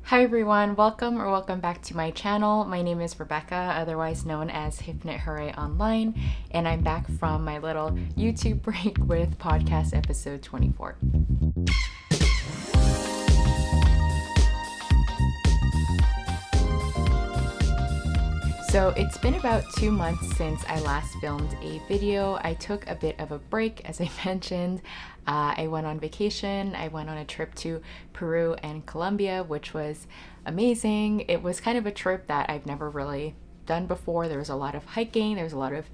Hi everyone, welcome back to my channel. My name is Rebecca, otherwise known as Hypnot Hooray Online, and I'm back from my little YouTube break with podcast episode 24. So it's been about 2 months since I last filmed a video. I took a bit of a break, as I mentioned. I went on vacation. I went on a trip to Peru and Colombia, which was amazing. It was kind of a trip that I've never really done before. There was a lot of hiking. There was a lot of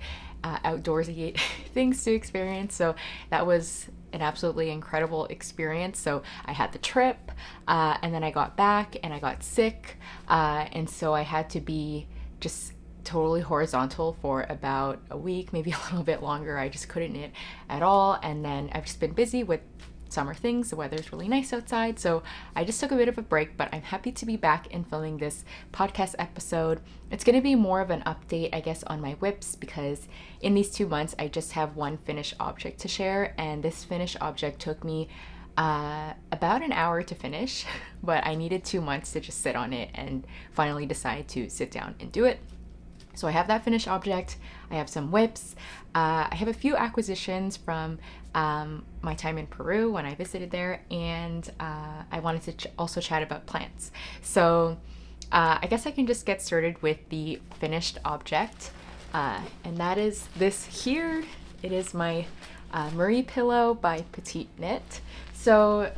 outdoorsy things to experience. So that was an absolutely incredible experience. So I had the trip and then I got back and I got sick. And so I had to be just totally horizontal for about a week, maybe a little bit longer. I just couldn't knit at all. And then I've just been busy with summer things. The weather's really nice outside. So I just took a bit of a break, but I'm happy to be back and filming this podcast episode. It's going to be more of an update, I guess, on my whips, because in these 2 months, I just have one finished object to share. And this finished object took me about an hour to finish, but I needed 2 months to just sit on it and finally decide to sit down and do it. So I have that finished object. I have some whips. I have a few acquisitions from my time in Peru when I visited there, and I wanted to also chat about plants. So I guess I can just get started with the finished object, and that is this here. It is my Marie pillow by Petite Knit. So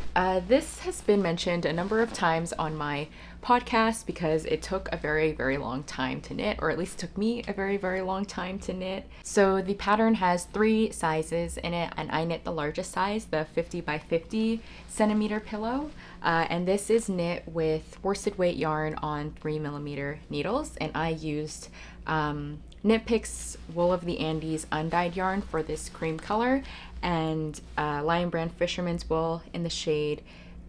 this has been mentioned a number of times on my podcast because it took a very, very long time to knit, or at least took me a very, very long time to knit. So the pattern has 3 sizes in it, and I knit the largest size, the 50 by 50 centimeter pillow. And this is knit with worsted weight yarn on 3mm needles, and I used Knit Picks Wool of the Andes undyed yarn for this cream color, and Lion Brand Fisherman's Wool in the shade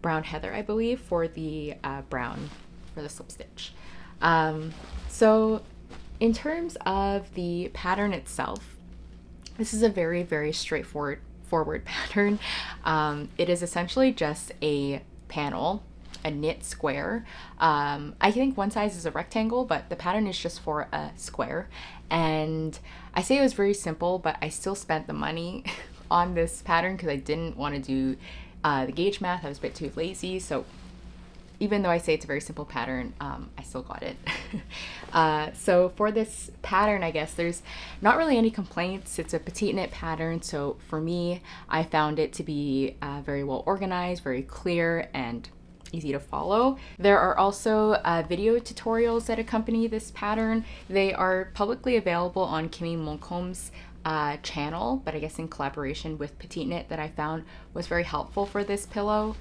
Brown Heather, I believe, for the brown for the slip stitch. So in terms of the pattern itself, this is a very, very straightforward pattern. It is essentially just a panel, a knit square. I think one size is a rectangle, but the pattern is just for a square. And I say it was very simple, but I still spent the money on this pattern because I didn't want to do the gauge math. I was a bit too lazy. So even though I say it's a very simple pattern, I still got it. So for this pattern, I guess there's not really any complaints. It's a petite knit pattern. So for me, I found it to be very well organized, very clear, and easy to follow. There are also video tutorials that accompany this pattern. They are publicly available on Kimmy Moncombe's channel, but I guess in collaboration with Petite Knit, that I found was very helpful for this pillow.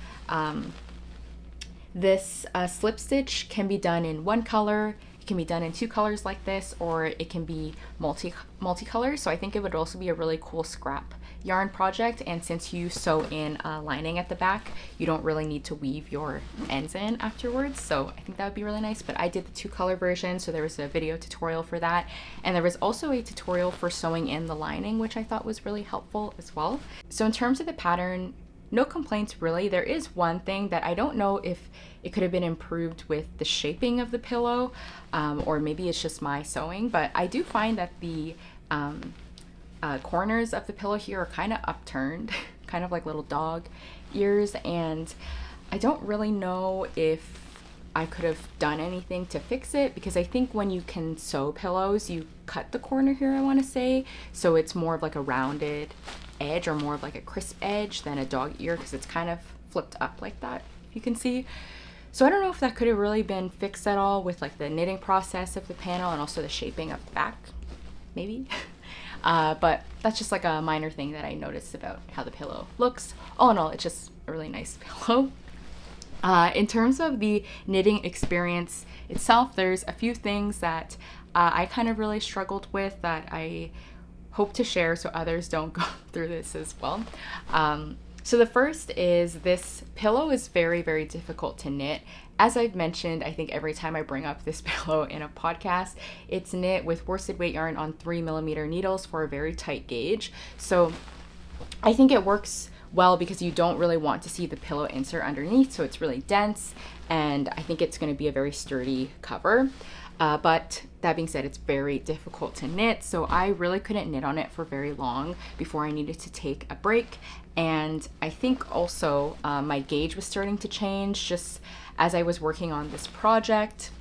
This slip stitch can be done in one color, it can be done in 2 colors like this, or it can be multicolor. So I think it would also be a really cool scrap yarn project, and since you sew in a lining at the back, you don't really need to weave your ends in afterwards. So I think that would be really nice, but I did the 2 color version, so there was a video tutorial for that, and there was also a tutorial for sewing in the lining, which I thought was really helpful as well. So in terms of the pattern, no complaints really. There is one thing that I don't know if it could have been improved with the shaping of the pillow, or maybe it's just my sewing, but I do find that the corners of the pillow here are kind of upturned, kind of like little dog ears, and I don't really know if I could have done anything to fix it, because I think when you can sew pillows, you cut the corner here, I want to say, so it's more of like a rounded edge, or more of like a crisp edge than a dog ear, because it's kind of flipped up like that, if you can see. So I don't know if that could have really been fixed at all with like the knitting process of the panel and also the shaping of the back, maybe. But that's just like a minor thing that I noticed about how the pillow looks. All in all, it's just a really nice pillow. In terms of the knitting experience itself, there's a few things that I kind of really struggled with that I hope to share so others don't go through this as well. So the first is this pillow is very, very difficult to knit. As I've mentioned, I think every time I bring up this pillow in a podcast, it's knit with worsted weight yarn on 3mm needles for a very tight gauge. So I think it works well because you don't really want to see the pillow insert underneath, so it's really dense, and I think it's going to be a very sturdy cover. But that being said, it's very difficult to knit, so I really couldn't knit on it for very long before I needed to take a break. And I think also my gauge was starting to change just as I was working on this project.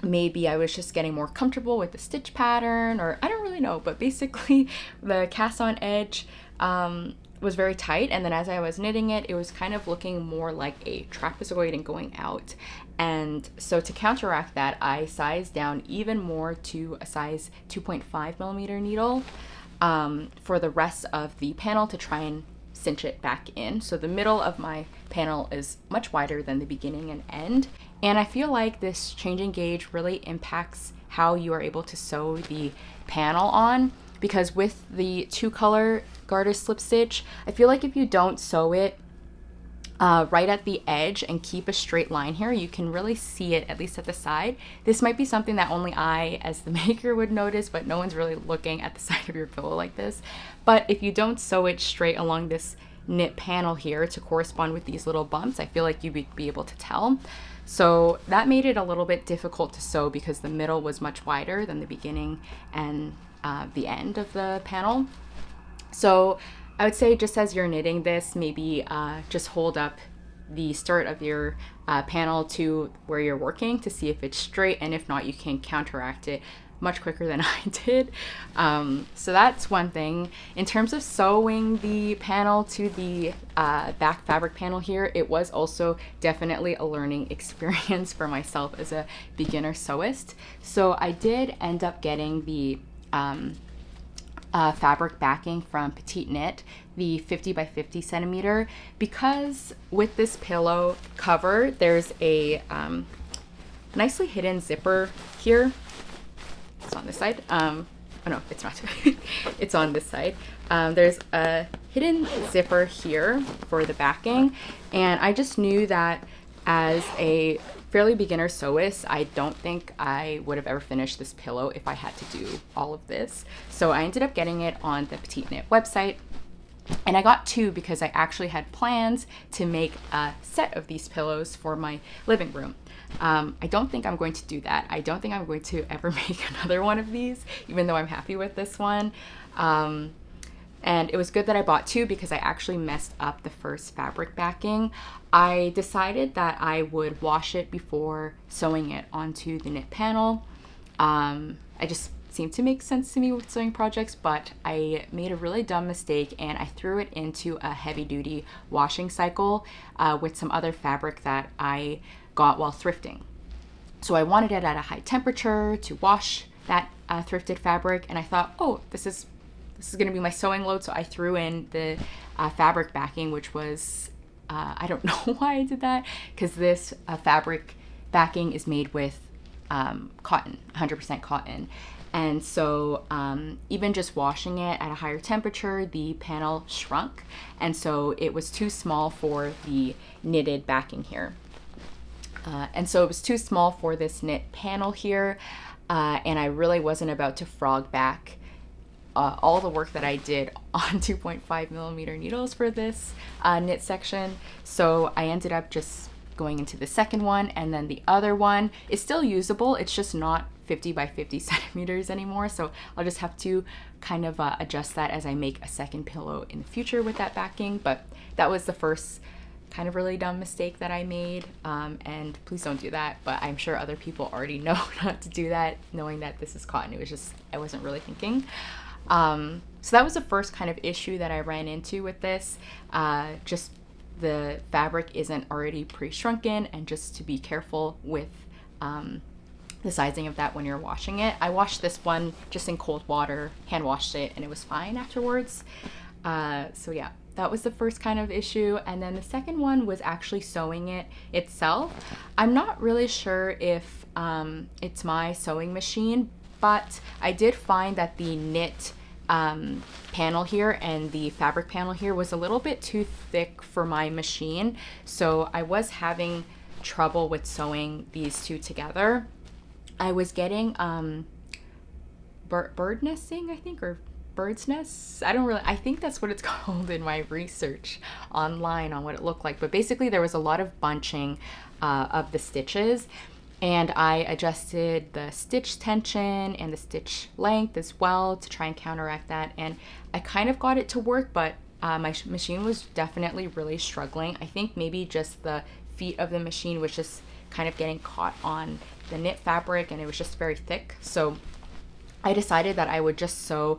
Maybe I was just getting more comfortable with the stitch pattern, or I don't really know, but basically the cast on edge was very tight, and then as I was knitting it, it was kind of looking more like a trapezoid and going out. And so to counteract that, I sized down even more to a size 2.5 millimeter needle for the rest of the panel to try and cinch it back in. So the middle of my panel is much wider than the beginning and end. And I feel like this changing gauge really impacts how you are able to sew the panel on, because with the 2-color garter slip stitch, I feel like if you don't sew it right at the edge and keep a straight line here, you can really see it, at least at the side. This might be something that only I, as the maker, would notice, but no one's really looking at the side of your pillow like this. But if you don't sew it straight along this knit panel here to correspond with these little bumps, I feel like you would be able to tell. So that made it a little bit difficult to sew because the middle was much wider than the beginning and the end of the panel. So I would say, just as you're knitting this, maybe just hold up the start of your panel to where you're working to see if it's straight, and if not, you can counteract it much quicker than I did. So that's one thing. In terms of sewing the panel to the back fabric panel here, it was also definitely a learning experience for myself as a beginner sewist. So I did end up getting the fabric backing from Petite Knit, the 50 by 50 centimeter, because with this pillow cover there's a nicely hidden zipper here. It's on this side. Oh no, it's not. It's on this side. There's a hidden zipper here for the backing, and I just knew that as a fairly beginner sewist, I don't think I would have ever finished this pillow if I had to do all of this. So I ended up getting it on the Petite Knit website, and I got 2 because I actually had plans to make a set of these pillows for my living room. I don't think I'm going to do that. I don't think I'm going to ever make another one of these, even though I'm happy with this one. And it was good that I bought 2 because I actually messed up the first fabric backing. I decided that I would wash it before sewing it onto the knit panel. I just seemed to make sense to me with sewing projects, but I made a really dumb mistake and I threw it into a heavy-duty washing cycle with some other fabric that I got while thrifting. So I wanted it at a high temperature to wash that thrifted fabric, and I thought, oh, this is going to be my sewing load, so I threw in the fabric backing, which was, I don't know why I did that, because this fabric backing is made with cotton, 100% cotton. And so even just washing it at a higher temperature, the panel shrunk, and so it was too small for the knitted backing here. And so it was too small for this knit panel here, and I really wasn't about to frog back all the work that I did on 2.5 millimeter needles for this knit section. So I ended up just going into the second one, and then the other one is still usable. It's just not 50 by 50 centimeters anymore. So I'll just have to kind of adjust that as I make a second pillow in the future with that backing. But that was the first kind of really dumb mistake that I made, and please don't do that, but I'm sure other people already know not to do that, knowing that this is cotton. It was just, I wasn't really thinking. So that was the first kind of issue that I ran into with this. Just the fabric isn't already pre-shrunken, and just to be careful with the sizing of that when you're washing it. I washed this one just in cold water, hand washed it, and it was fine afterwards. So yeah, that was the first kind of issue. And then the second one was actually sewing it itself. I'm not really sure if it's my sewing machine, but I did find that the knit panel here and the fabric panel here was a little bit too thick for my machine. So I was having trouble with sewing these two together. I was getting bird nesting, I think, or bird's nest. I think that's what it's called in my research online on what it looked like. But basically there was a lot of bunching of the stitches, and I adjusted the stitch tension and the stitch length as well to try and counteract that. And I kind of got it to work, but my machine was definitely really struggling. I think maybe just the feet of the machine was just kind of getting caught on the knit fabric, and it was just very thick. So I decided that I would just sew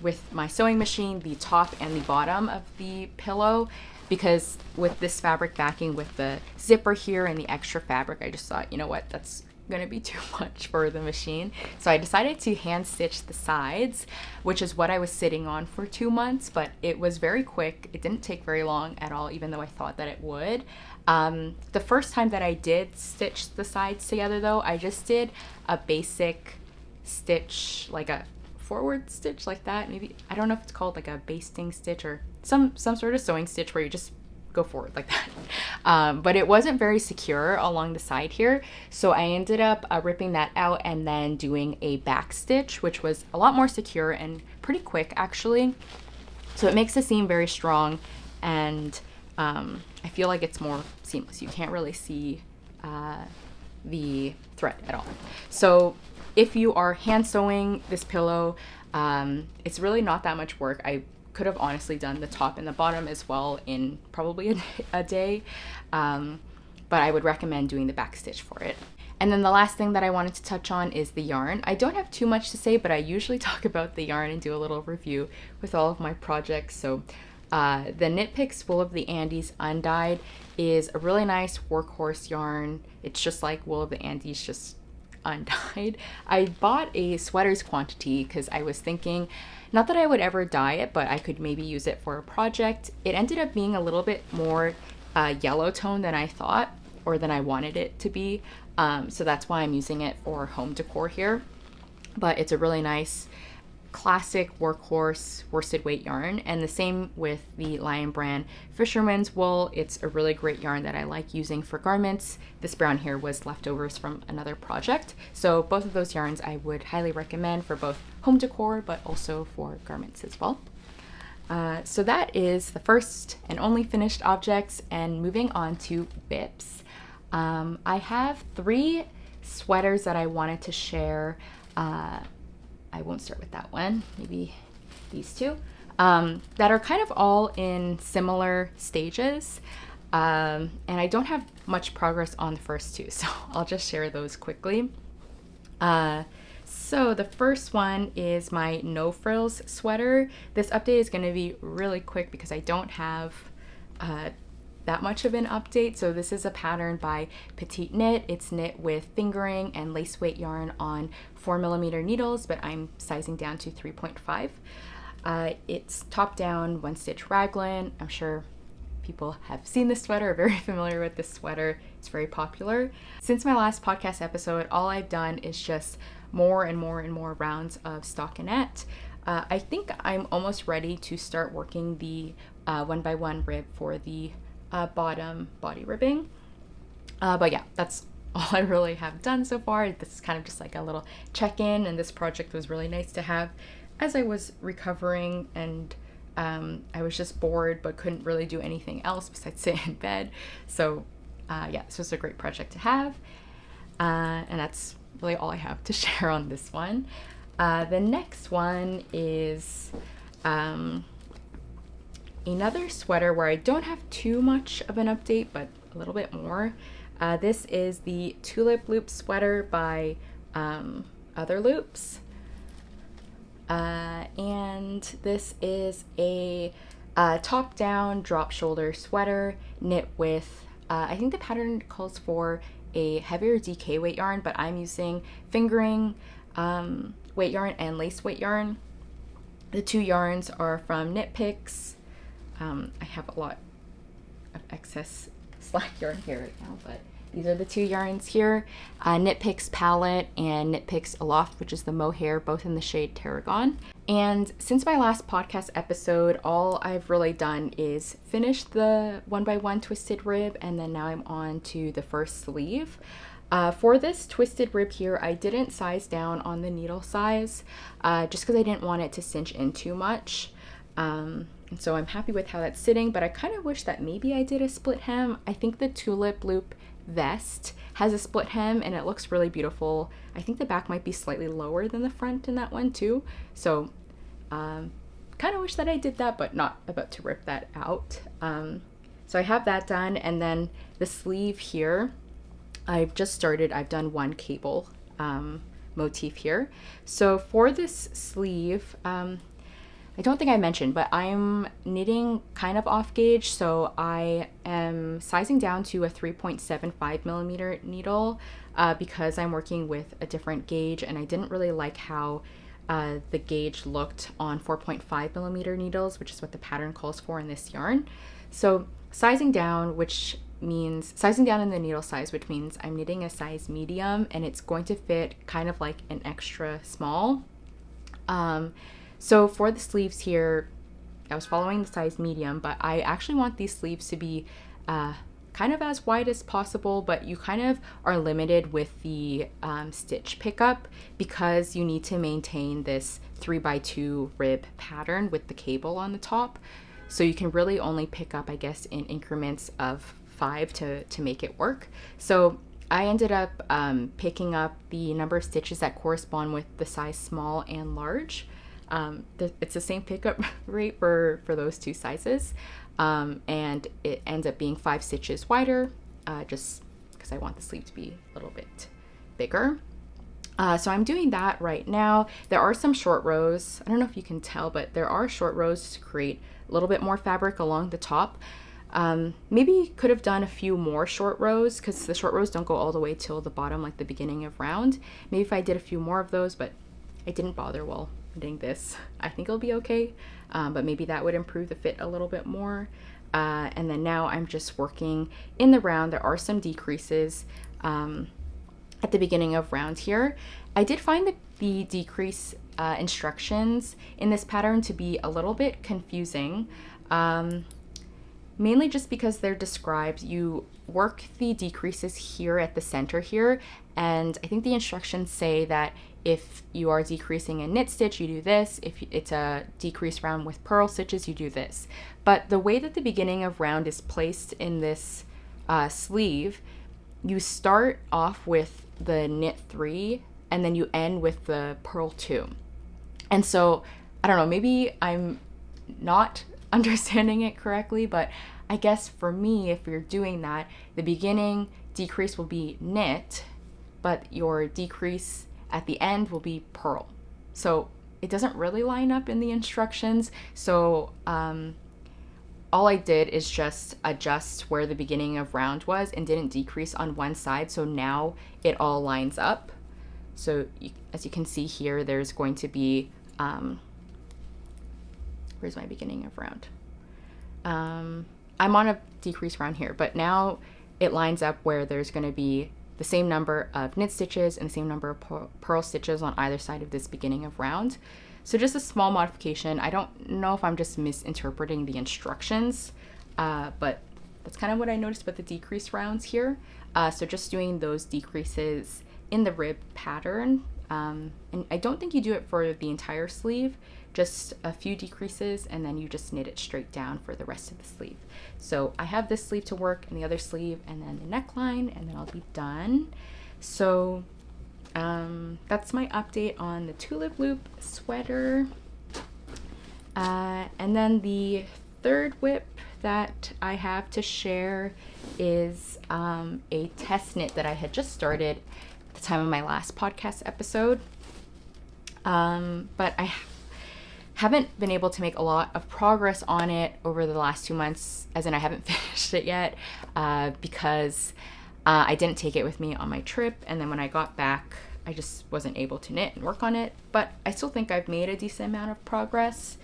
with my sewing machine the top and the bottom of the pillow, because with this fabric backing with the zipper here and the extra fabric, I just thought, you know what, that's gonna be too much for the machine. So I decided to hand stitch the sides, which is what I was sitting on for 2 months, but it was very quick. It didn't take very long at all, even though I thought that it would. The first time that I did stitch the sides together though, I just did a basic stitch, like a forward stitch like that. Maybe, I don't know if it's called like a basting stitch or some sort of sewing stitch where you just go forward like that. But it wasn't very secure along the side here. So I ended up ripping that out and then doing a back stitch, which was a lot more secure and pretty quick actually. So it makes the seam very strong, and I feel like it's more seamless. You can't really see the thread at all. So if you are hand sewing this pillow, it's really not that much work. I could have honestly done the top and the bottom as well in probably a day, but I would recommend doing the back stitch for it. And then the last thing that I wanted to touch on is the yarn. I don't have too much to say, but I usually talk about the yarn and do a little review with all of my projects. So the Knit Picks Wool of the Andes undyed is a really nice workhorse yarn. It's just like Wool of the Andes, just undyed. I bought a sweater's quantity because I was thinking, not that I would ever dye it, but I could maybe use it for a project. It ended up being a little bit more yellow tone than I thought, or than I wanted it to be. So that's why I'm using it for home decor here. But it's a really nice classic workhorse worsted weight yarn, and the same with the Lion Brand Fisherman's Wool. It's a really great yarn that I like using for garments. This brown here was leftovers from another project. So both of those yarns I would highly recommend for both home decor but also for garments as well. So that is the first and only finished objects, and moving on to BIPs. I have 3 sweaters that I wanted to share. I won't start with that one, maybe these 2, that are kind of all in similar stages. And I don't have much progress on the first 2, so I'll just share those quickly. So the first one is my No Frills sweater. This update is going to be really quick because I don't have that much of an update. So this is a pattern by Petite Knit. It's knit with fingering and lace weight yarn on 4mm needles, but I'm sizing down to 3.5. It's top down 1-stitch raglan. I'm sure people have seen this sweater, are very familiar with this sweater. It's very popular. Since my last podcast episode, all I've done is just more and more rounds of stockinette. I think I'm almost ready to start working the 1x1 rib for the bottom body ribbing. But yeah, that's all I really have done so far. This is kind of just like a little check-in, and this project was really nice to have as I was recovering, and I was just bored but couldn't really do anything else besides sit in bed. So yeah, this was a great project to have, and that's really all I have to share on this one. The next one is another sweater where I don't have too much of an update, but a little bit more. This is the Tulip Loop sweater by Other Loops. And this is a top-down drop shoulder sweater knit with, I think the pattern calls for a heavier DK weight yarn, but I'm using fingering weight yarn and lace weight yarn. The 2 yarns are from Knit Picks. I have a lot of excess slack yarn here right now, but these are the 2 yarns here. Knit Picks Palette and Knit Picks Aloft, which is the Mohair, both in the shade Tarragon. And since my last podcast episode, all I've really done is finish the 1x1 twisted rib, and then now I'm on to the first sleeve. For this twisted rib here, I didn't size down on the needle size just because I didn't want it to cinch in too much. And so I'm happy with how that's sitting, but I kind of wish that maybe I did a split hem. I think the Tulip loop vest has a split hem and it looks really beautiful. I think the back might be slightly lower than the front in that one too. So kind of wish that I did that, but not about to rip that out. So I have that done, and then the sleeve here, I've done one cable motif here. So for this sleeve, I don't think I mentioned, but I'm knitting kind of off gauge, so I am sizing down to a 3.75 millimeter needle because I'm working with a different gauge, and I didn't really like how the gauge looked on 4.5 millimeter needles, which is what the pattern calls for in this yarn. So sizing down, which means sizing down in the needle size, which means I'm knitting a size medium, and it's going to fit kind of like an extra small. So for the sleeves here, I was following the size medium, but I actually want these sleeves to be kind of as wide as possible, but you kind of are limited with the stitch pickup because you need to maintain this 3x2 rib pattern with the cable on the top. So you can really only pick up, I guess, in increments of 5 to make it work. So I ended up picking up the number of stitches that correspond with the size small and large. It's the same pickup rate for those two sizes, and it ends up being 5 stitches wider, just because I want the sleeve to be a little bit bigger. So I'm doing that right now. There are some short rows. I don't know if you can tell, but there are short rows to create a little bit more fabric along the top. Maybe could have done a few more short rows because the short rows don't go all the way till the bottom, like the beginning of round. Maybe if I did a few more of those, but I didn't bother while knitting this. I think it'll be okay, but maybe that would improve the fit a little bit more. And then now I'm just working in the round. There are some decreases at the beginning of round here. I did find that the decrease instructions in this pattern to be a little bit confusing, mainly just because they're described. You work the decreases here at the center here, and I think the instructions say that if you are decreasing a knit stitch, you do this. If it's a decrease round with purl stitches, you do this. But the way that the beginning of round is placed in this sleeve, you start off with the knit 3 and then you end with the purl 2. And so, I don't know, maybe I'm not understanding it correctly, but I guess for me, if you're doing that, the beginning decrease will be knit, but your decrease at the end will be purl. So it doesn't really line up in the instructions. So all I did is just adjust where the beginning of round was and didn't decrease on one side. So now it all lines up. So as you can see here, there's going to be, where's my beginning of round? I'm on a decrease round here, but now it lines up where there's going to be the same number of knit stitches and the same number of purl stitches on either side of this beginning of round. So just a small modification. I don't know if I'm just misinterpreting the instructions, but that's kind of what I noticed with the decrease rounds here. So just doing those decreases in the rib pattern. And I don't think you do it for the entire sleeve, just a few decreases, and then you just knit it straight down for the rest of the sleeve. So I have this sleeve to work and the other sleeve and then the neckline, and then I'll be done. So that's my update on the Tulip loop sweater. And then the third whip that I have to share is a test knit that I had just started at the time of my last podcast episode. But I haven't been able to make a lot of progress on it over the last 2 months, as in I haven't finished it yet, because I didn't take it with me on my trip, and then when I got back, I just wasn't able to knit and work on it, but I still think I've made a decent amount of progress.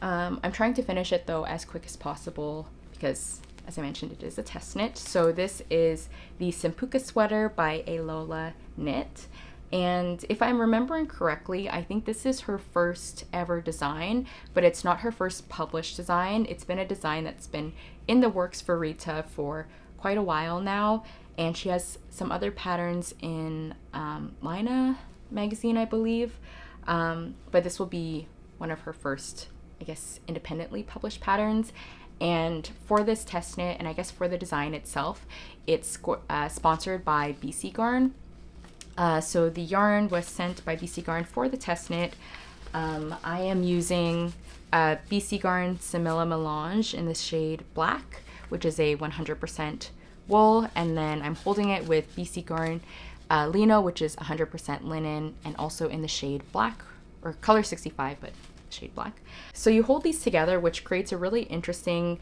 I'm trying to finish it though as quick as possible because, as I mentioned, it is a test knit. So this is the Simpukka Sweater by Aloft Knit. And if I'm remembering correctly, I think this is her first ever design, but it's not her first published design. It's been a design that's been in the works for Rita for quite a while now. and she has some other patterns in Lina magazine, I believe, but this will be one of her first, I guess, independently published patterns. And for this test knit, and I guess for the design itself, it's sponsored by BC Garn. So the yarn was sent by BC Garn for the test knit. I am using BC Garn Sumemr Melange in the shade Black, which is a 100% wool, and then I'm holding it with BC Garn Lino, which is 100% linen, and also in the shade Black, or color 65, but shade Black. So you hold these together, which creates a really interesting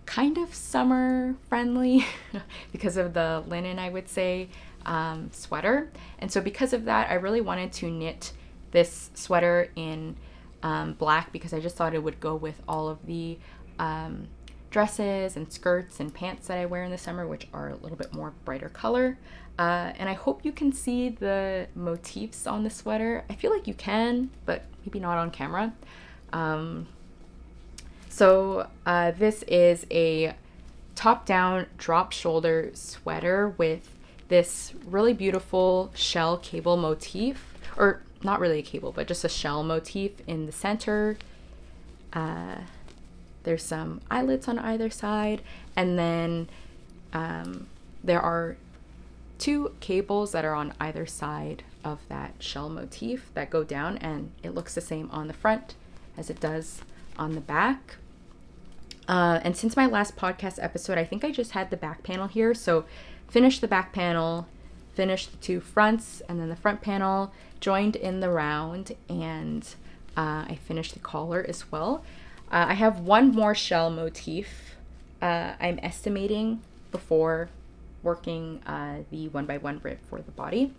kind of summer friendly because of the linen, I would say, sweater. And so because of that, I really wanted to knit this sweater in black, because I just thought it would go with all of the dresses and skirts and pants that I wear in the summer, which are a little bit more brighter color. And I hope you can see the motifs on the sweater. I feel like you can, but maybe not on camera. So this is a top-down drop shoulder sweater with this really beautiful shell cable motif, or not really a cable, but just a shell motif in the center. There's some eyelets on either side, and then there are 2 cables that are on either side of that shell motif that go down, and it looks the same on the front as it does on the back. And since my last podcast episode, I think I just had the back panel here, so finished the back panel, finished the 2 fronts, and then the front panel, joined in the round, and I finished the collar as well. I have one more shell motif I'm estimating before working the 1x1 rib for the body.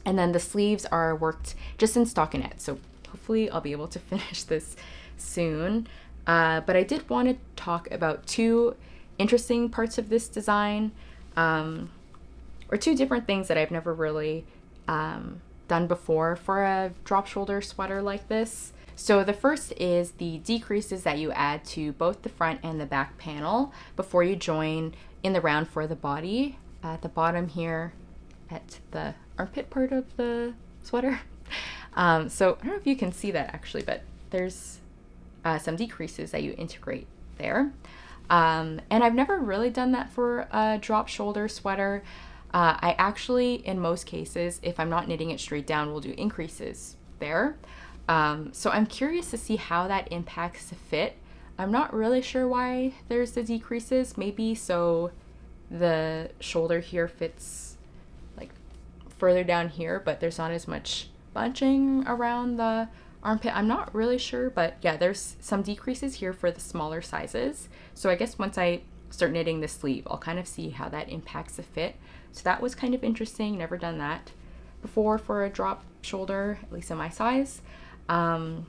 And then the sleeves are worked just in stockinette, so hopefully I'll be able to finish this soon. But I did want to talk about 2 interesting parts of this design, or 2 different things that I've never really done before for a drop shoulder sweater like this. So the first is the decreases that you add to both the front and the back panel before you join in the round for the body at the bottom here at the armpit part of the sweater. So I don't know if you can see that actually, but there's some decreases that you integrate there. And I've never really done that for a drop shoulder sweater. I actually, in most cases, if I'm not knitting it straight down, will do increases there. So I'm curious to see how that impacts the fit. I'm not really sure why there's the decreases. Maybe so the shoulder here fits like further down here, but there's not as much bunching around the armpit. I'm not really sure, but yeah, there's some decreases here for the smaller sizes. So I guess once I start knitting the sleeve, I'll kind of see how that impacts the fit. So that was kind of interesting. Never done that before for a drop shoulder, at least in my size. And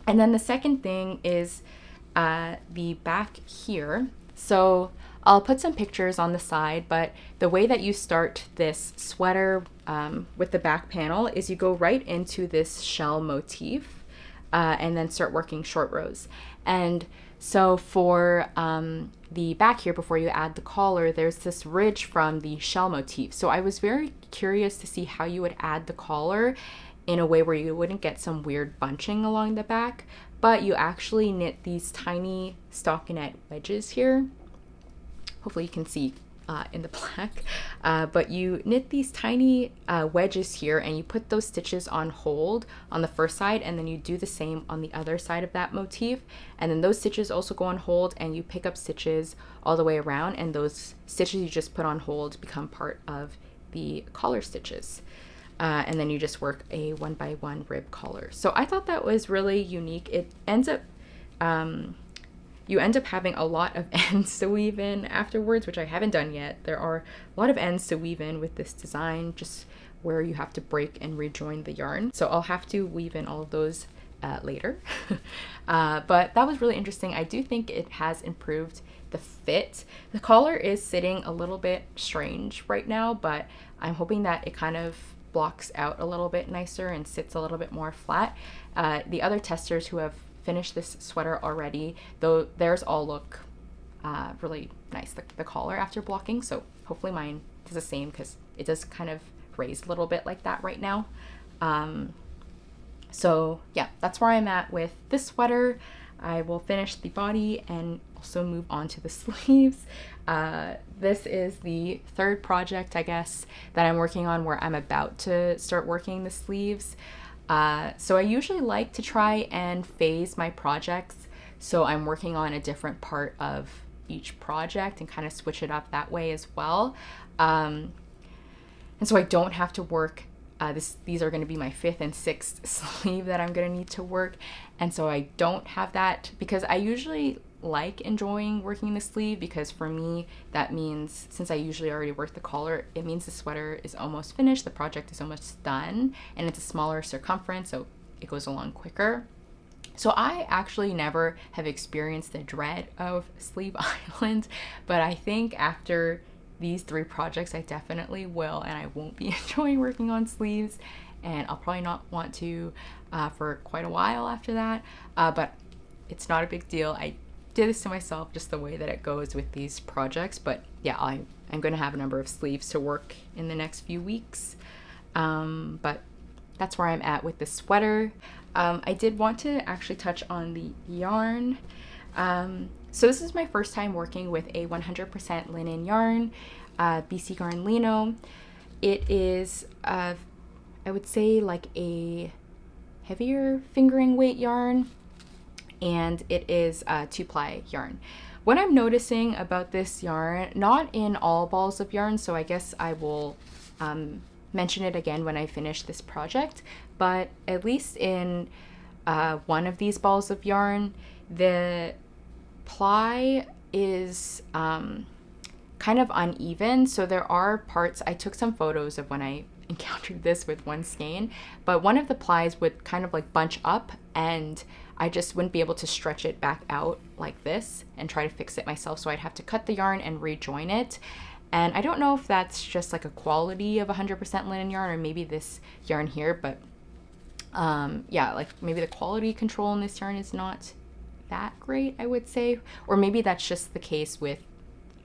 then the second thing is the back here. So I'll put some pictures on the side, but the way that you start this sweater with the back panel is you go right into this shell motif and then start working short rows. And so for the back here, before you add the collar, there's this ridge from the shell motif. So I was very curious to see how you would add the collar in a way where you wouldn't get some weird bunching along the back, but you actually knit these tiny stockinette wedges here. Hopefully you can see in the black, but you knit these tiny wedges here, and you put those stitches on hold on the first side, and then you do the same on the other side of that motif, and then those stitches also go on hold, and you pick up stitches all the way around, and those stitches you just put on hold become part of the collar stitches. And then you just work a 1x1 rib collar. So I thought that was really unique. It ends up, you end up having a lot of ends to weave in afterwards, which I haven't done yet. There are a lot of ends to weave in with this design, just where you have to break and rejoin the yarn. So I'll have to weave in all of those later. But that was really interesting. I do think it has improved the fit. The collar is sitting a little bit strange right now, but I'm hoping that it kind of blocks out a little bit nicer and sits a little bit more flat. The other testers who have finished this sweater already, though, theirs all look really nice, the collar after blocking, so Hopefully mine does the same, because it does kind of raise a little bit like that right now. So yeah, that's where I'm at with this sweater. I will finish the body and also move on to the sleeves. This is the third project, I guess, that I'm working on where I'm about to start working the sleeves. So I usually like to try and phase my projects, so I'm working on a different part of each project and kind of switch it up that way as well. And so I don't have to work, these are going to be my 5th and 6th sleeve that I'm going to need to work. And so I don't have that, because I usually like enjoying working the sleeve, because for me that means, since I usually already work the collar, it means the sweater is almost finished, the project is almost done, and it's a smaller circumference, so it goes along quicker. So I actually never have experienced the dread of Sleeve Island, but I think after these 3 projects I definitely will, and I won't be enjoying working on sleeves, and I'll probably not want to for quite a while after that, but it's not a big deal. I did this to myself, just the way that it goes with these projects. But yeah, I'm going to have a number of sleeves to work in the next few weeks, but that's where I'm at with the sweater. I did want to actually touch on the yarn. So this is my first time working with a 100% linen yarn, BC Garn Lino. It is, I would say, like a heavier fingering weight yarn, and it is a 2-ply yarn. What I'm noticing about this yarn, not in all balls of yarn, so I guess I will mention it again when I finish this project, but at least in one of these balls of yarn, the ply is kind of uneven. So there are parts, I took some photos of when I encountered this with one skein, but one of the plies would kind of like bunch up, and I just wouldn't be able to stretch it back out like this and try to fix it myself. So I'd have to cut the yarn and rejoin it. And I don't know if that's just like a quality of 100% linen yarn, or maybe this yarn here, but yeah, like maybe the quality control in this yarn is not that great, I would say. Or maybe that's just the case with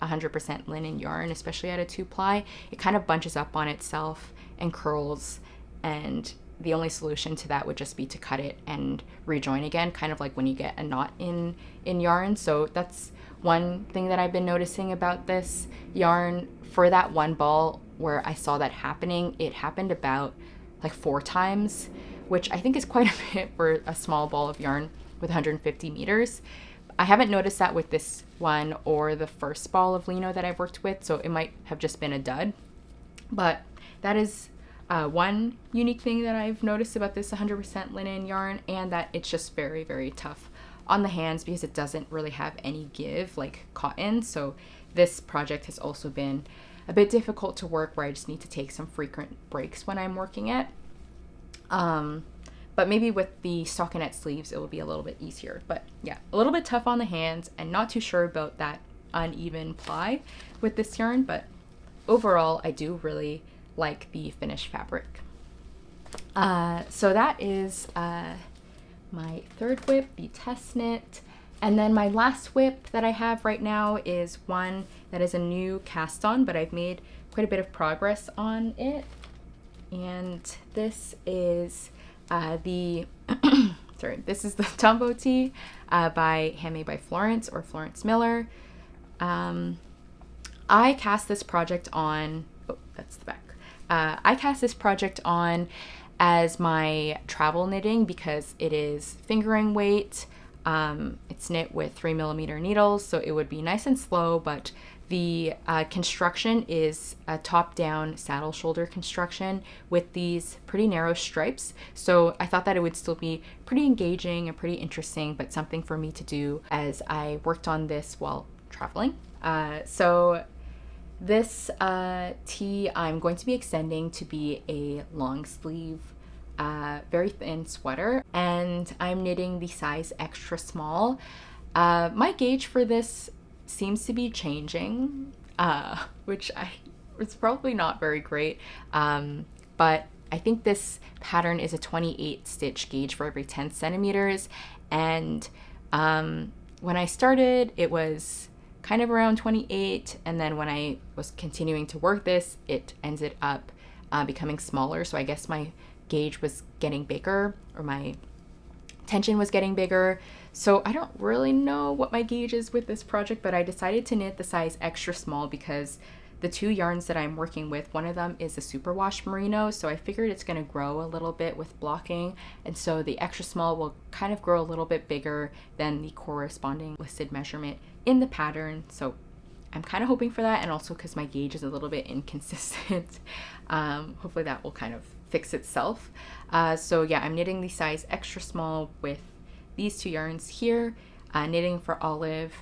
100% linen yarn, especially at a 2-ply. It kind of bunches up on itself and curls, and the only solution to that would just be to cut it and rejoin again, kind of like when you get a knot in yarn. So that's one thing that I've been noticing about this yarn. For that one ball where I saw that happening, it happened about like 4 times, which I think is quite a bit for a small ball of yarn with 150 meters. I haven't noticed that with this one or the first ball of lino that I've worked with, so it might have just been a dud. But that is one unique thing that I've noticed about this 100% linen yarn, and that it's just very, very tough on the hands because it doesn't really have any give like cotton. So this project has also been a bit difficult to work, where I just need to take some frequent breaks when I'm working it. But maybe with the stockinette sleeves, it will be a little bit easier. But yeah, a little bit tough on the hands, and not too sure about that uneven ply with this yarn. But overall, I do really like the finished fabric. So that is my third whip, the test knit. And then my last whip that I have right now is one that is a new cast on, but I've made quite a bit of progress on it. And this is this is the Tombo tee by Handmade by Florence, or Florence Miller. I cast this project on, oh, that's the back. I cast this project on as my travel knitting because it is fingering weight. It's knit with 3mm needles, so it would be nice and slow, but the construction is a top-down saddle shoulder construction with these pretty narrow stripes. So I thought that it would still be pretty engaging and pretty interesting, but something for me to do as I worked on this while traveling. So this tee I'm going to be extending to be a long sleeve, very thin sweater, and I'm knitting the size extra small. My gauge for this seems to be changing, which it's probably not very great, but I think this pattern is a 28 stitch gauge for every 10 centimeters, and when I started it was kind of around 28, and then when I was continuing to work this, it ended up becoming smaller. So I guess my gauge was getting bigger, or my tension was getting bigger. So I don't really know what my gauge is with this project, but I decided to knit the size extra small because the two yarns that I'm working with, one of them is a superwash merino, so I figured it's going to grow a little bit with blocking, and so the extra small will kind of grow a little bit bigger than the corresponding listed measurement in the pattern. So I'm kind of hoping for that, and also because my gauge is a little bit inconsistent. Hopefully that will kind of fix itself. So yeah, I'm knitting the size extra small with these two yarns here, knitting for Olive,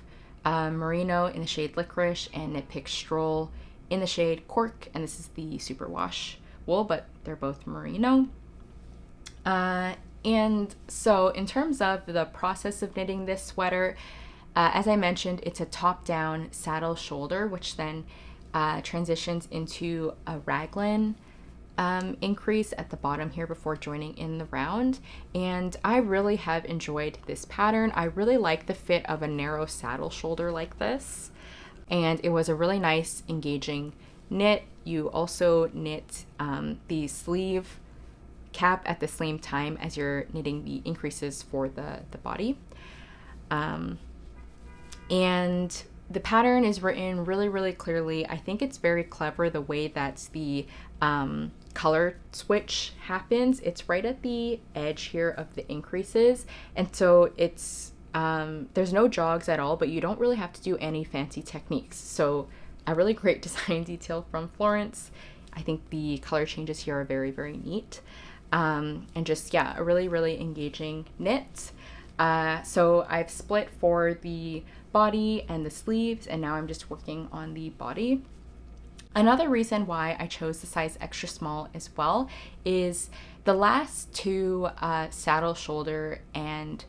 merino in the shade Licorice, and Knit Pick Stroll in the shade Cork, and this is the superwash wool, but they're both merino. And so in terms of the process of knitting this sweater, as I mentioned, it's a top-down saddle shoulder, which then transitions into a raglan increase at the bottom here before joining in the round. And I really have enjoyed this pattern. I really like the fit of a narrow saddle shoulder like this, and it was a really nice engaging knit. You also knit the sleeve cap at the same time as you're knitting the increases for the body. And the pattern is written really, really clearly. I think it's very clever the way that the color switch happens. It's right at the edge here of the increases, and so it's there's no jogs at all, but you don't really have to do any fancy techniques. So a really great design detail from Florence. I think the color changes here are very, very neat, and just, yeah, a really, really engaging knit. So I've split for the body and the sleeves, and now I'm just working on the body. Another reason why I chose the size extra small as well is the last two saddle shoulder and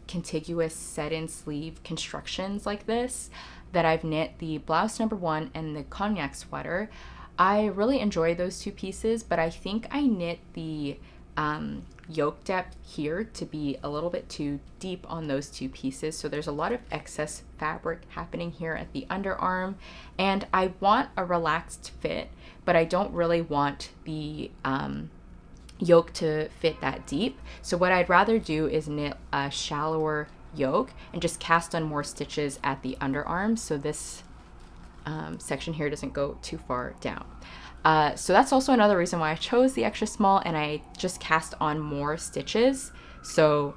contiguous set-in sleeve constructions like this that I've knit, the blouse number 1 and the cognac sweater. I really enjoy those two pieces, but I think I knit the yoke depth here to be a little bit too deep on those two pieces, so there's a lot of excess fabric happening here at the underarm, and I want a relaxed fit, but I don't really want the yoke to fit that deep. So what I'd rather do is knit a shallower yoke and just cast on more stitches at the underarm, so this section here doesn't go too far down. So that's also another reason why I chose the extra small, and I just cast on more stitches. So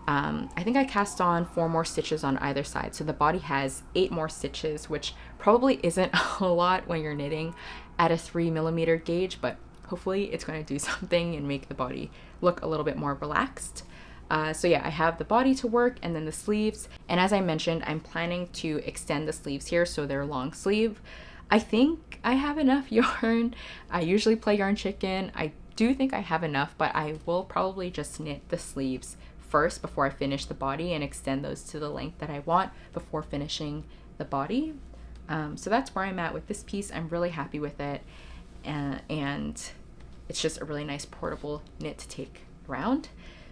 I think I cast on 4 more stitches on either side. So the body has 8 more stitches, which probably isn't a lot when you're knitting at a 3mm gauge, but hopefully it's going to do something and make the body look a little bit more relaxed. So yeah, I have the body to work and then the sleeves. And as I mentioned, I'm planning to extend the sleeves here so they're long sleeve. I think I have enough yarn. I usually play yarn chicken. I do think I have enough, but I will probably just knit the sleeves first before I finish the body and extend those to the length that I want before finishing the body. So that's where I'm at with this piece. I'm really happy with it, and it's just a really nice portable knit to take around.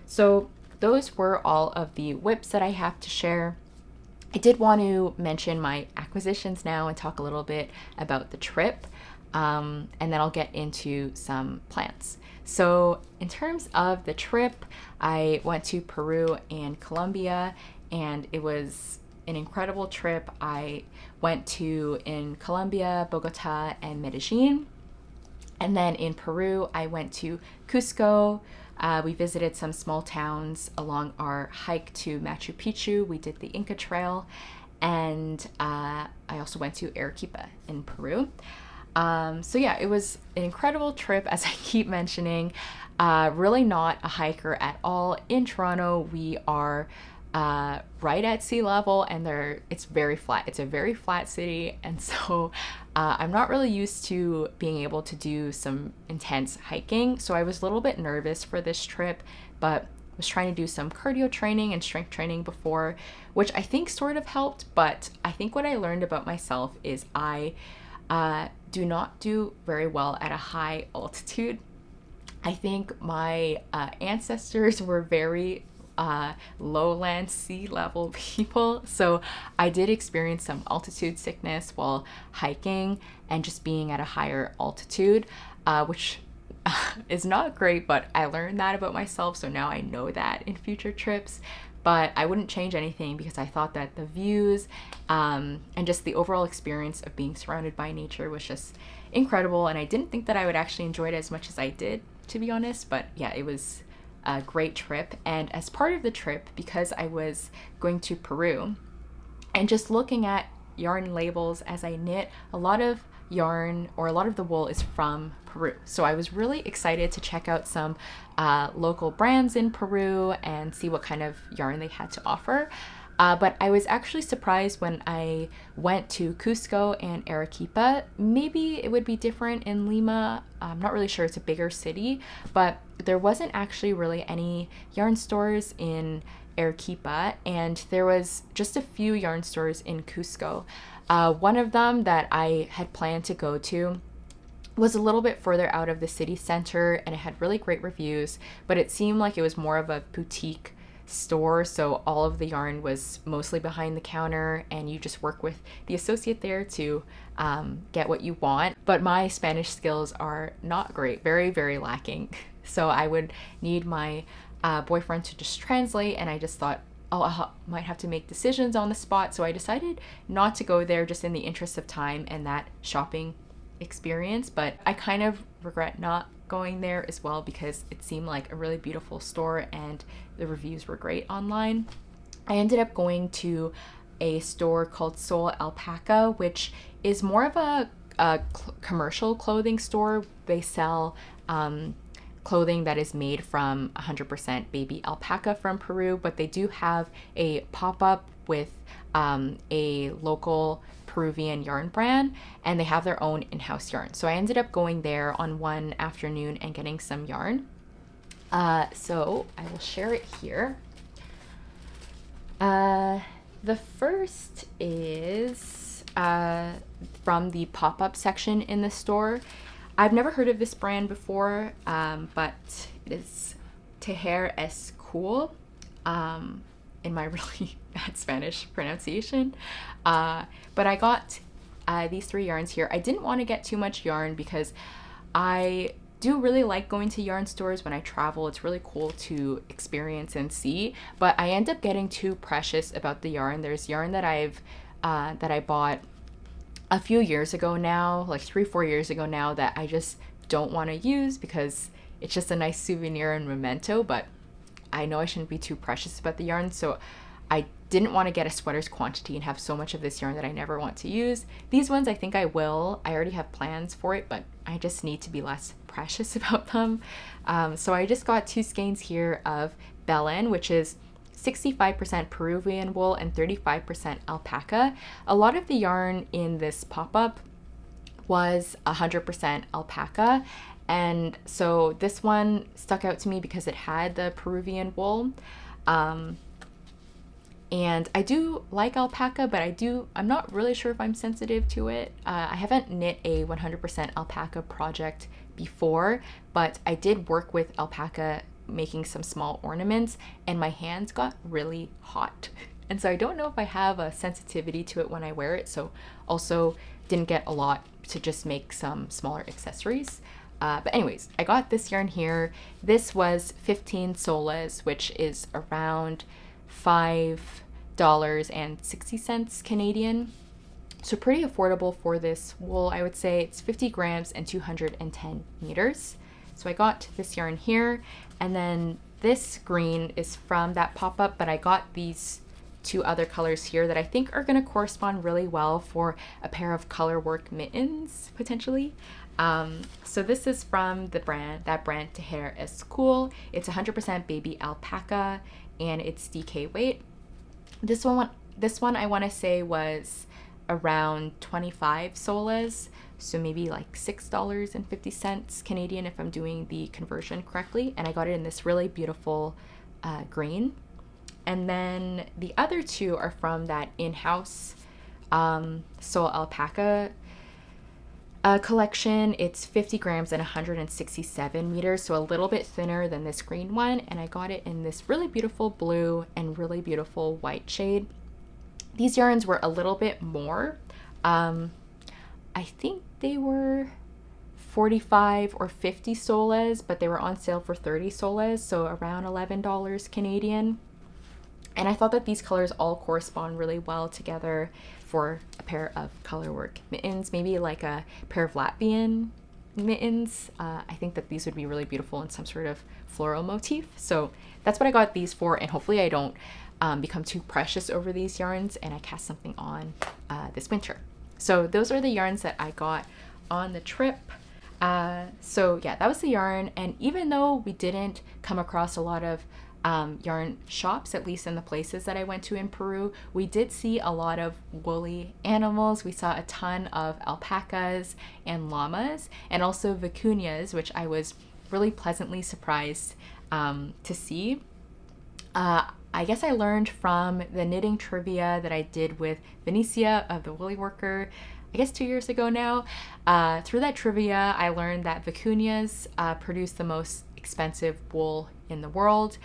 So those were all of the whips that I have to share. I did want to mention my acquisitions now and talk a little bit about the trip, and then I'll get into some plans. So in terms of the trip, I went to Peru and Colombia, and it was an incredible trip. I went to, in Colombia, Bogota and Medellin, and then in Peru, I went to Cusco. We visited some small towns along our hike to Machu Picchu. We did the Inca Trail, and I also went to Arequipa in Peru. So yeah, it was an incredible trip, as I keep mentioning. Really not a hiker at all. In Toronto, we are right at sea level, and it's very flat. It's a very flat city, and so I'm not really used to being able to do some intense hiking, so I was a little bit nervous for this trip, but was trying to do some cardio training and strength training before, which I think sort of helped. But I think what I learned about myself is I do not do very well at a high altitude. I think my ancestors were very lowland sea level people. So I did experience some altitude sickness while hiking and just being at a higher altitude, which is not great, but I learned that about myself. So now I know that in future trips. But I wouldn't change anything because I thought that the views and just the overall experience of being surrounded by nature was just incredible. And I didn't think that I would actually enjoy it as much as I did, to be honest. But yeah, it was a great trip. And as part of the trip, because I was going to Peru and just looking at yarn labels as I knit, a lot of yarn or a lot of the wool is from Peru. So I was really excited to check out some local brands in Peru and see what kind of yarn they had to offer. But I was actually surprised when I went to Cusco and Arequipa. Maybe it would be different in Lima. I'm not really sure, it's a bigger city, but there wasn't actually really any yarn stores in Arequipa, and there was just a few yarn stores in Cusco. One of them that I had planned to go to was a little bit further out of the city center, and it had really great reviews, but it seemed like it was more of a boutique store, so all of the yarn was mostly behind the counter and you just work with the associate there to get what you want. But my Spanish skills are not great, very, very lacking. So I would need my boyfriend to just translate, and I just thought, oh, I might have to make decisions on the spot. So I decided not to go there just in the interest of time and that shopping experience. But I kind of regret not going there as well because it seemed like a really beautiful store and the reviews were great online. I ended up going to a store called Soul Alpaca, which is more of a commercial clothing store. They sell clothing that is made from 100% baby alpaca from Peru, but they do have a pop-up with a local Peruvian yarn brand, and they have their own in-house yarn. So I ended up going there on one afternoon and getting some yarn. So I will share it here. The first is from the pop-up section in the store. I've never heard of this brand before, but it is Tejer es cool, in my really bad Spanish pronunciation. But I got these 3 yarns here. I didn't want to get too much yarn because I do really like going to yarn stores when I travel. It's really cool to experience and see, but I end up getting too precious about the yarn. There's yarn that I bought a few years ago now, like 3-4 years ago now, that I just don't want to use because it's just a nice souvenir and memento, but I know I shouldn't be too precious about the yarn, so I didn't want to get a sweater's quantity and have so much of this yarn that I never want to use. These ones I think I will. I already have plans for it, but I just need to be less precious about them. So I just got 2 skeins here of Belen, which is 65% Peruvian wool and 35% alpaca. A lot of the yarn in this pop-up was 100% alpaca, and so this one stuck out to me because it had the Peruvian wool. And I do like alpaca, but I'm not really sure if I'm sensitive to it. I haven't knit a 100% alpaca project before, but I did work with alpaca making some small ornaments, and my hands got really hot. And so I don't know if I have a sensitivity to it when I wear it, so also didn't get a lot to just make some smaller accessories. But anyways, I got this yarn here. This was 15 soles, which is around $5.60 Canadian. So pretty affordable for this wool. I would say it's 50 grams and 210 meters. So I got this yarn here, and then this green is from that pop-up, but I got these 2 other colors here that I think are going to correspond really well for a pair of color work mittens, potentially. So this is from that brand Tejer es cool. It's 100% baby alpaca, and it's DK weight. This one I want to say was around 25 soles, so maybe like $6.50 Canadian if I'm doing the conversion correctly, and I got it in this really beautiful green. And then the other 2 are from that in-house Soul Alpaca collection. It's 50 grams and 167 meters, so a little bit thinner than this green one, and I got it in this really beautiful blue and really beautiful white shade. These yarns were a little bit more. I think they were 45 or 50 soles, but they were on sale for 30 soles, so around $11 Canadian. And I thought that these colors all correspond really well together for a pair of colorwork mittens, maybe like a pair of Latvian mittens. I think that these would be really beautiful in some sort of floral motif. So that's what I got these for, and hopefully I don't become too precious over these yarns and I cast something on this winter. So those are the yarns that I got on the trip. So yeah, that was the yarn. And even though we didn't come across a lot of yarn shops, at least in the places that I went to in Peru, we did see a lot of woolly animals. We saw a ton of alpacas and llamas, and also vicuñas, which I was really pleasantly surprised to see. I guess I learned from the knitting trivia that I did with Venetia of the Woolly Worker, I guess 2 years ago now. Through that trivia, I learned that vicuñas produce the most expensive wool in the world.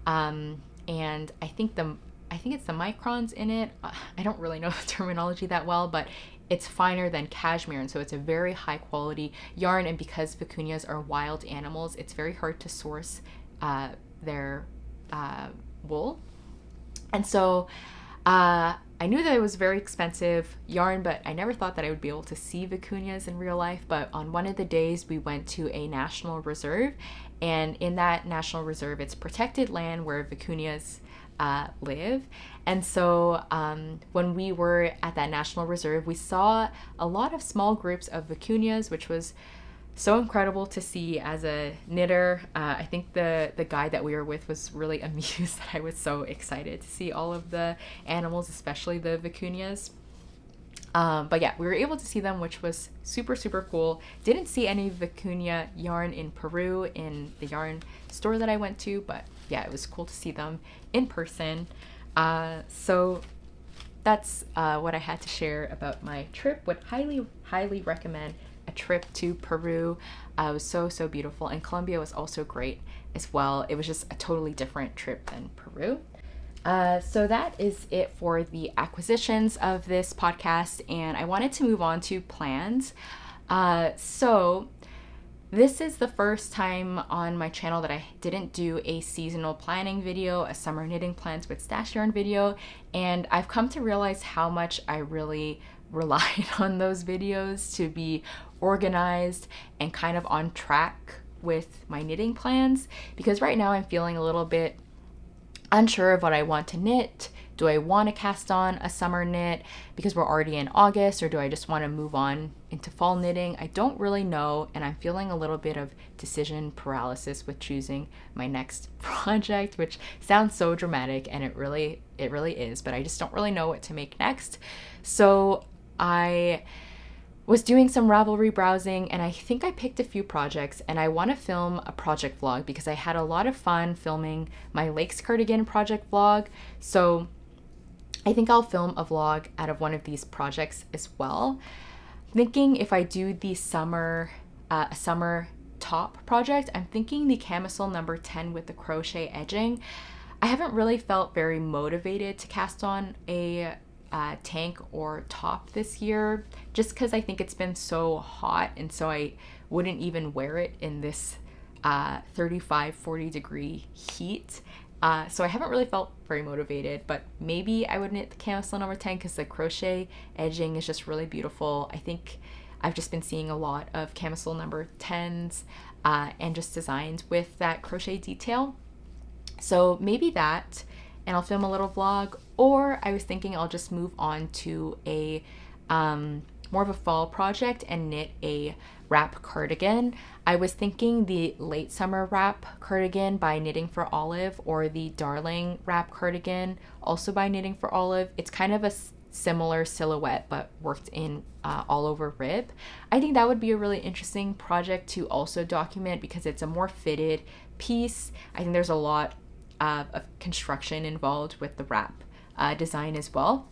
And I think it's the microns in it. I don't really know the terminology that well, but it's finer than cashmere, and so it's a very high quality yarn. And because vicuñas are wild animals, it's very hard to source their wool. And so I knew that it was very expensive yarn, but I never thought that I would be able to see vicuñas in real life. But on one of the days, we went to a national reserve, and in that national reserve, it's protected land where vicuñas live. And so when we were at that national reserve, we saw a lot of small groups of vicuñas, which was so incredible to see as a knitter. I think the guy that we were with was really amused that I was so excited to see all of the animals, especially the vicuñas. But yeah, we were able to see them, which was super, super cool. Didn't see any vicuña yarn in Peru in the yarn store that I went to, but yeah, it was cool to see them in person. So that's what I had to share about my trip. Would highly, highly recommend a trip to Peru. It was so, so beautiful. And Colombia was also great as well. It was just a totally different trip than Peru. So that is it for the acquisitions of this podcast, and I wanted to move on to plans. So this is the first time on my channel that I didn't do a seasonal planning video, a summer knitting plans with stash yarn video, and I've come to realize how much I really relied on those videos to be organized and kind of on track with my knitting plans, because right now I'm feeling a little bit unsure of what I want to knit. Do I want to cast on a summer knit because we're already in August, or do I just want to move on into fall knitting? I don't really know, and I'm feeling a little bit of decision paralysis with choosing my next project, which sounds so dramatic, and it really is, but I just don't really know what to make next. So I was doing some Ravelry browsing, and I think I picked a few projects, and I want to film a project vlog because I had a lot of fun filming my Lakes cardigan project vlog. So I think I'll film a vlog out of one of these projects as well. Thinking if I do the summer top project, I'm thinking the camisole number 10 with the crochet edging. I haven't really felt very motivated to cast on a tank or top this year, just because I think it's been so hot, and so I wouldn't even wear it in this 35-40 degree heat. So I haven't really felt very motivated, but maybe I would knit the camisole number 10 because the crochet edging is just really beautiful. I think I've just been seeing a lot of camisole number 10s and just designs with that crochet detail. So maybe that, and I'll film a little vlog, or I was thinking I'll just move on to a more of a fall project and knit a wrap cardigan. I was thinking the late summer wrap cardigan by Knitting for Olive, or the Darling wrap cardigan also by Knitting for Olive. It's kind of a similar silhouette but worked in all over rib. I think that would be a really interesting project to also document because it's a more fitted piece. I think there's a lot of construction involved with the wrap design as well.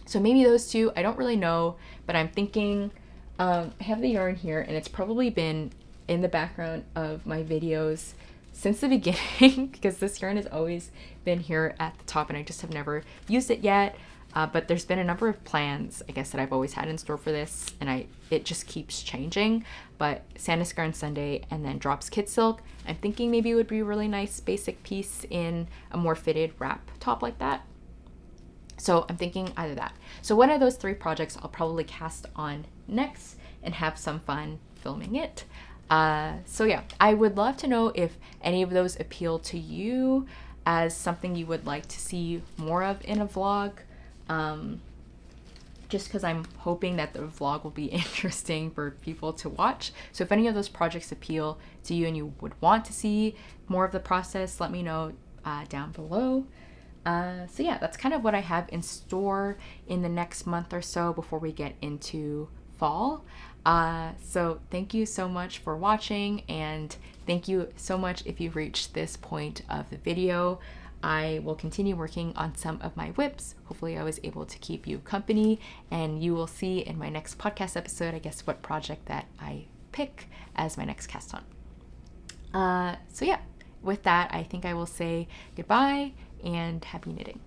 So maybe those two, I don't really know, but I'm thinking I have the yarn here, and it's probably been in the background of my videos since the beginning because this yarn has always been here at the top and I just have never used it yet. But there's been a number of plans, I guess, that I've always had in store for this, and it just keeps changing. But Santa Scar on Sunday and then Drops Kid Silk, I'm thinking maybe it would be a really nice basic piece in a more fitted wrap top like that. So I'm thinking either that. So one of those three projects I'll probably cast on next and have some fun filming it. So yeah, I would love to know if any of those appeal to you as something you would like to see more of in a vlog. Just because I'm hoping that the vlog will be interesting for people to watch. So if any of those projects appeal to you and you would want to see more of the process, let me know down below. So yeah, that's kind of what I have in store in the next month or so before we get into fall. So thank you so much for watching, and thank you so much if you've reached this point of the video. I will continue working on some of my whips. Hopefully I was able to keep you company, and you will see in my next podcast episode, I guess, what project that I pick as my next cast on. So yeah, with that, I think I will say goodbye and happy knitting.